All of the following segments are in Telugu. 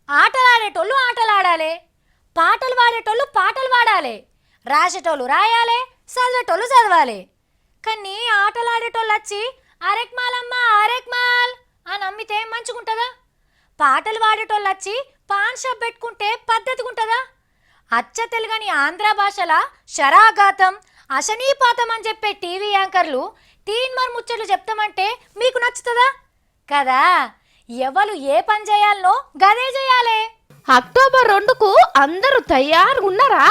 ఆటలాడేటోళ్ళు ఆటలాడాలి, పాటలు పాడేటోళ్ళు పాటలు పాడాలి, రాసేటోళ్ళు రాయాలి, చదివేటోళ్ళు చదవాలి. కానీ ఆటలాడేటోళ్ళు వచ్చి అరెక్మాలమ్మ అరెక్మాల్ అని అమ్మితే మంచిగుంటుందా? పాటలు పాడేటోళ్ళు వచ్చి పాన్ షాప్ పెట్టుకుంటే పద్ధతిగా ఉంటుందా? అచ్చ తెలుగని ఆంధ్ర భాషల శరాఘాతం అశనీపాతం అని చెప్పే టీవీ యాంకర్లు తీన్మార్ ముచ్చట్లు చెప్తామంటే మీకు నచ్చుతుందా? కదా, ఎవరు ఏ పని చేయాలనో గదే చేయాలి. అక్టోబర్ 2కు అందరూ తయారుగా ఉన్నారా?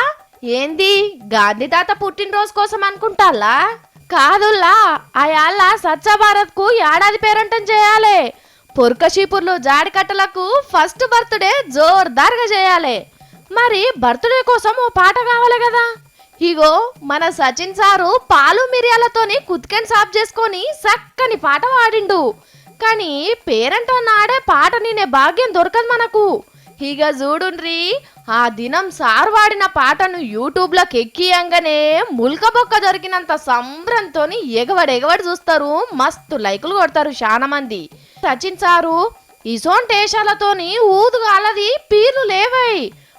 ఏంది గాంధీ తాత పుట్టినరోజు కోసం అనుకుంటాలా? కాదుల్లా, అయాళ్ళ స్వచ్ఛ భారత్ కు ఏడాది పేరంటం చేయాలి. పొర్కషీపూర్లు జాడికట్టలకు ఫస్ట్ బర్త్డే జోర్దార్గా చేయాలి. మరి బర్త్డే కోసం ఓ పాట కావాలి కదా. ఇగో మన సచిన్ సారు పాలు మిరియాలతోని కుత్కెన్ సాఫ్ చేసుకొని చక్కని పాట పాడిండు. కానీ పేరంటం నాడే పాట నినే భాగ్యం దొరకదు మనకు. ఇక చూడుండ్రి, ఆ దినం సార్ వాడిన పాటను యూట్యూబ్లోకి ఎక్కియంగానే ముల్క బొక్క దొరికినంత సంబరంతో ఎగవడి చూస్తారు, మస్తు లైకులు కొడతారు చాలా మంది. సచిన్ సారు ఇసోంటేషాలతోని ఊదుగాలది పీర్లు లేవై,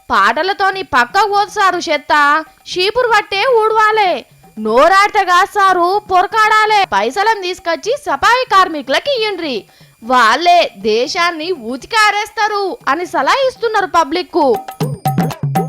పాటలతోని పక్కకు పోతారు, చెత్త షీపురు పట్టే ఊడవాలే, నోరాడితే కాస్తారు, పొరకాడాలే, పైసలను తీసుకొచ్చి సఫాయి కార్మికులకి ఇయ్యండ్రి, వాళ్ళే దేశాన్ని ఉతికారేస్తారు అని సలహా ఇస్తున్నారు పబ్లిక్ కు.